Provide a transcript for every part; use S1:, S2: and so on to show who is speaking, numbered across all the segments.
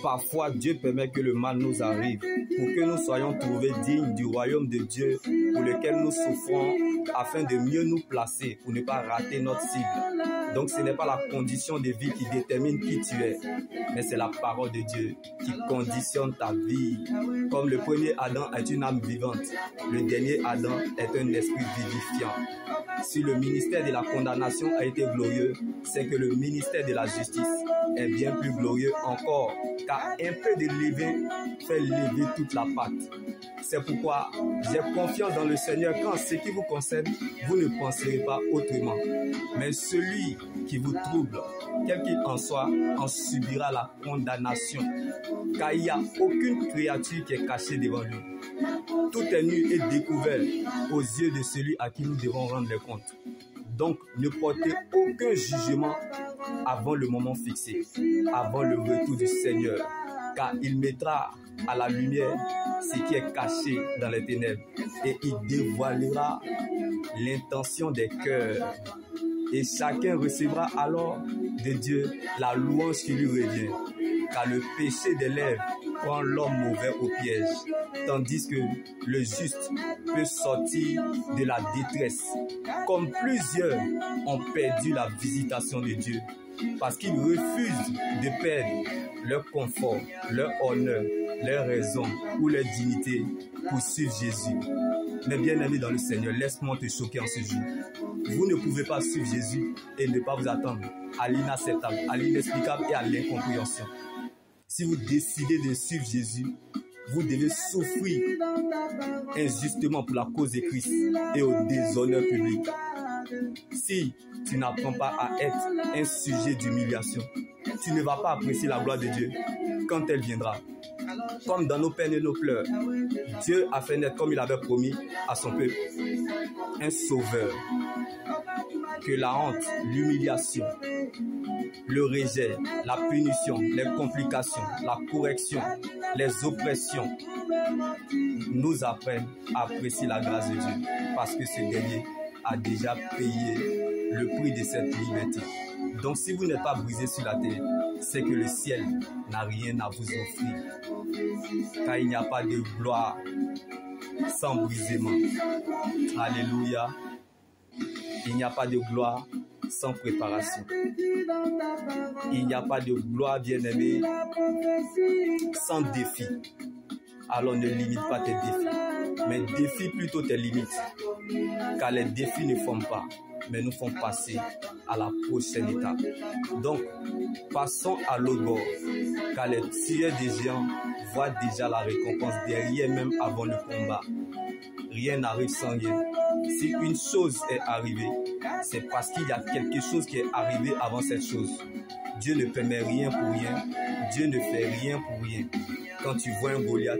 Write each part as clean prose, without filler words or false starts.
S1: Parfois, Dieu permet que le mal nous arrive pour que nous soyons trouvés dignes du royaume de Dieu pour lequel nous souffrons afin de mieux nous placer pour ne pas rater notre cible. Donc ce n'est pas la condition de vie qui détermine qui tu es, mais c'est la parole de Dieu qui conditionne ta vie. Comme le premier Adam est une âme vivante, le dernier Adam est un esprit vivifiant. Si le ministère de la condamnation a été glorieux, c'est que le ministère de la justice est bien plus glorieux encore, car un peu de levain fait lever toute la pâte. C'est pourquoi j'ai confiance dans le Seigneur qu'en ce qui vous concerne, vous ne penserez pas autrement. Mais celui qui vous trouble, quel qu'il en soit, en subira la condamnation, car il n'y a aucune créature qui est cachée devant lui. Tout est nu et découvert aux yeux de celui à qui nous devons rendre les comptes. Donc, ne portez aucun jugement avant le moment fixé, avant le retour du Seigneur, car il mettra à la lumière ce qui est caché dans les ténèbres et il dévoilera l'intention des cœurs. Et chacun recevra alors de Dieu la louange qui lui revient, car le péché des lèvres prend l'homme mauvais au piège, tandis que le juste peut sortir de la détresse, comme plusieurs ont perdu la visitation de Dieu, parce qu'ils refusent de perdre leur confort, leur honneur, leur raison ou leur dignité pour suivre Jésus. Mais bien aimés dans le Seigneur, laisse-moi te choquer en ce jour. Vous ne pouvez pas suivre Jésus et ne pas vous attendre à l'inacceptable, à l'inexplicable et à l'incompréhension. Si vous décidez de suivre Jésus, vous devez souffrir injustement pour la cause de Christ et au déshonneur public. Si tu n'apprends pas à être un sujet d'humiliation, tu ne vas pas apprécier la gloire de Dieu quand elle viendra. Comme dans nos peines et nos pleurs, Dieu a fait naître, comme il avait promis à son peuple, un sauveur. Que la honte, l'humiliation, le rejet, la punition, les complications, la correction, les oppressions nous apprennent à apprécier la grâce de Dieu, parce que ce dernier a déjà payé le prix de cette liberté. Donc si vous n'êtes pas brisé sur la terre, c'est que le ciel n'a rien à vous offrir, car il n'y a pas de gloire sans brisement. Alléluia. Il n'y a pas de gloire sans préparation. Il n'y a pas de gloire, bien-aimé, sans défi. Alors ne limite pas tes défis, mais défie plutôt tes limites. Car les défis ne font pas, mais nous font passer à la prochaine étape. Donc, passons à l'autre bord, car les tueurs des géants voient déjà la récompense derrière même avant le combat. Rien n'arrive sans rien. Si une chose est arrivée, c'est parce qu'il y a quelque chose qui est arrivé avant cette chose. Dieu ne permet rien pour rien. Dieu ne fait rien pour rien. Quand tu vois un Goliath,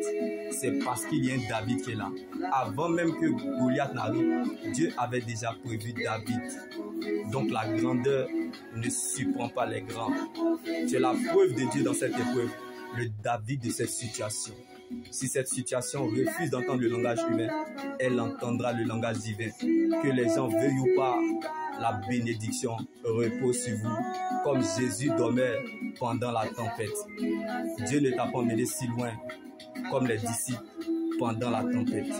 S1: c'est parce qu'il y a un David qui est là. Avant même que Goliath n'arrive, Dieu avait déjà prévu David. Donc la grandeur ne surprend pas les grands. Tu es la preuve de Dieu dans cette épreuve, le David de cette situation. Si cette situation refuse d'entendre le langage humain, elle entendra le langage divin. Que les gens veuillent ou pas, la bénédiction repose sur vous, comme Jésus dormait pendant la tempête. Dieu ne t'a pas emmené si loin, comme les disciples pendant la tempête.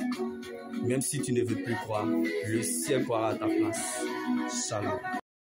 S1: Même si tu ne veux plus croire, le ciel croira à ta place. Shalom.